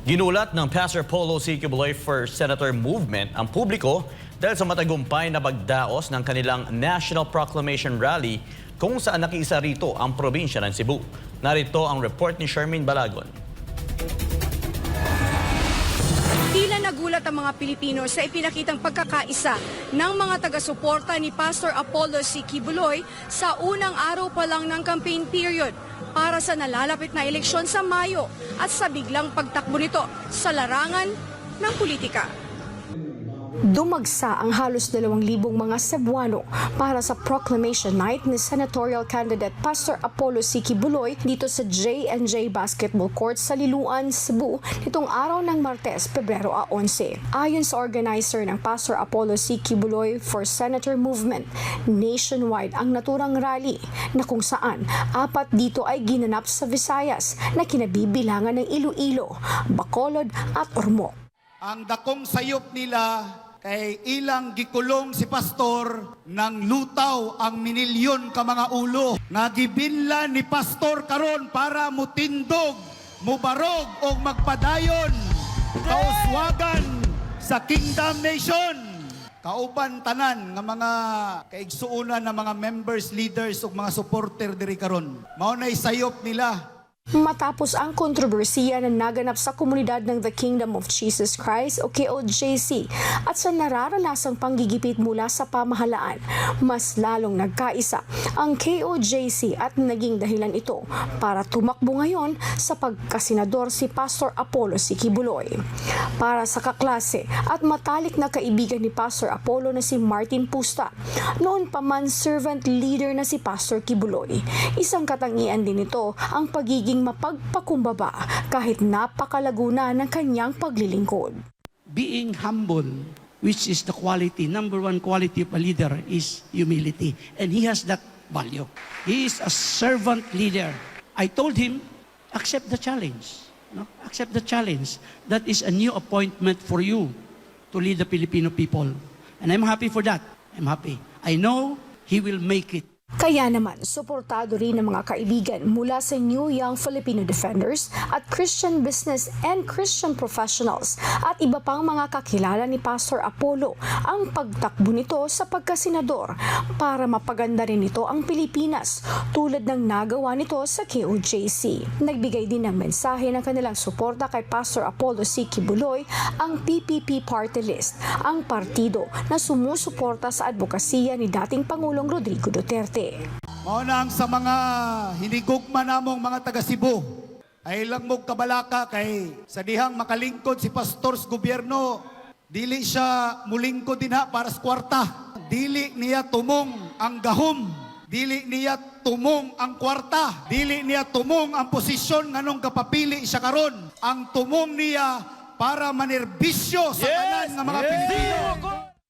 Ginulat ng Pastor Apollo C. Quiboloy for Senator Movement ang publiko dahil sa matagumpay na pagdaos ng kanilang National Proclamation Rally kung saan nakiisa rito ang probinsya ng Cebu. Narito ang report ni Charmaine Balagon. Tila nagulat ang mga Pilipino sa ipinakitang pagkakaisa ng mga taga-suporta ni Pastor Apollo C. Quiboloy sa unang araw pa lang ng campaign period para sa nalalapit na eleksyon sa Mayo at sa biglang pagtakbo nito sa larangan ng politika. Dumagsa ang halos 2,000 mga Cebuano para sa Proclamation Night ni Senatorial Candidate Pastor Apollo C. Quiboloy dito sa J&J Basketball Court sa Liloan, Cebu nitong araw ng Martes, Pebrero 11. Ayon sa organizer ng Pastor Apollo C. Quiboloy for Senator Movement, nationwide ang naturang rally na kung saan 4 dito ay ginanap sa Visayas na kinabibilangan ng Iloilo, Bacolod at Ormoc. Ang dakong sayop nila kay ilang gikulong si pastor nang lutaw ang minilyon ka mga ulo. Nagibinla ni pastor karon para mutindog, mubarog o magpadayon kauswagan sa Kingdom Nation. Kauban tanan nga mga kaigsuunan na mga members, leaders o mga supporter diri karon. Mao nay sayop nila. Matapos ang kontrobersiya na naganap sa komunidad ng The Kingdom of Jesus Christ o KOJC at sa nararanasang panggigipit mula sa pamahalaan, mas lalong nagkaisa ang KOJC at naging dahilan ito para tumakbo ngayon sa pagkasenador si Pastor Apollo C. Quiboloy. Para sa kaklase at matalik na kaibigan ni Pastor Apollo na si Martin Pusta, noon pa man servant leader na si Pastor Quiboloy. Isang katangian din ito ang pagiging mapagpakumbaba kahit napakalaguna ng kanyang paglilingkod. Being humble, which is the quality, number one quality of a leader is humility. And he has that value. He is a servant leader. I told him, accept the challenge. No? Accept the challenge. That is a new appointment for you to lead the Filipino people. And I'm happy for that. I'm happy. I know he will make it. Kaya naman, suportado rin ng mga kaibigan mula sa New Young Filipino Defenders at Christian Business and Christian Professionals at iba pang mga kakilala ni Pastor Apollo ang pagtakbo nito sa pagkasenador para mapaganda rin nito ang Pilipinas tulad ng nagawa nito sa KOJC. Nagbigay din ng mensahe ng kanilang suporta kay Pastor Apollo C. Quiboloy ang PPP Party List, ang partido na sumusuporta sa advokasya ni dating Pangulong Rodrigo Duterte. Maunang sa mga hinigugma namong mga taga Cebu, ay lang mong kabalaka kay sa dihang makalingkod si pastor sa gobyerno, dili siya mulingkod din ha para sa kwarta. Dili niya tumong ang gahom, dili niya tumong ang kwarta, dili niya tumong ang posisyon nganong kapapili siya karon. Ang tumong niya para manerbisyo sa kanan ng mga Pilipino.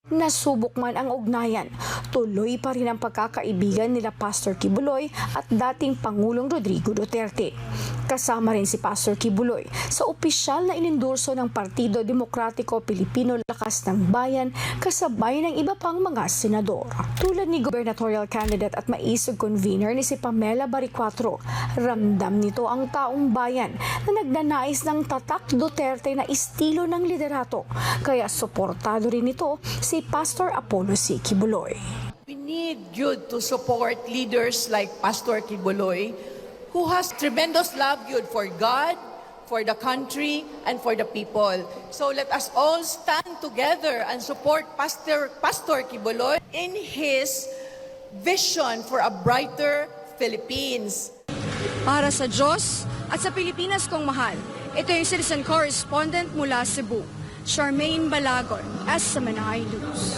Nasubok man ang ugnayan, tuloy pa rin ang pagkakaibigan nila Pastor Quiboloy at dating Pangulong Rodrigo Duterte. Kasama rin si Pastor Quiboloy sa opisyal na inendorso ng Partido Demokratiko Pilipino Lakas ng Bayan kasabay ng iba pang mga senador. Tulad ni gubernatorial candidate at maisog convener ni si Pamela Baricuatro, ramdam nito ang taong bayan na nagnanais ng tatak Duterte na estilo ng liderato, kaya suportado rin ito si Pastor Apollo C. Quiboloy. We need you to support leaders like Pastor Quiboloy, who has tremendous love good for God, for the country, and for the people. So let us all stand together and support Pastor Quiboloy in his vision for a brighter Philippines. Para sa Diyos at sa Pilipinas kong mahal, ito yung citizen correspondent mula Cebu, Charmaine Balagon, SMNI News.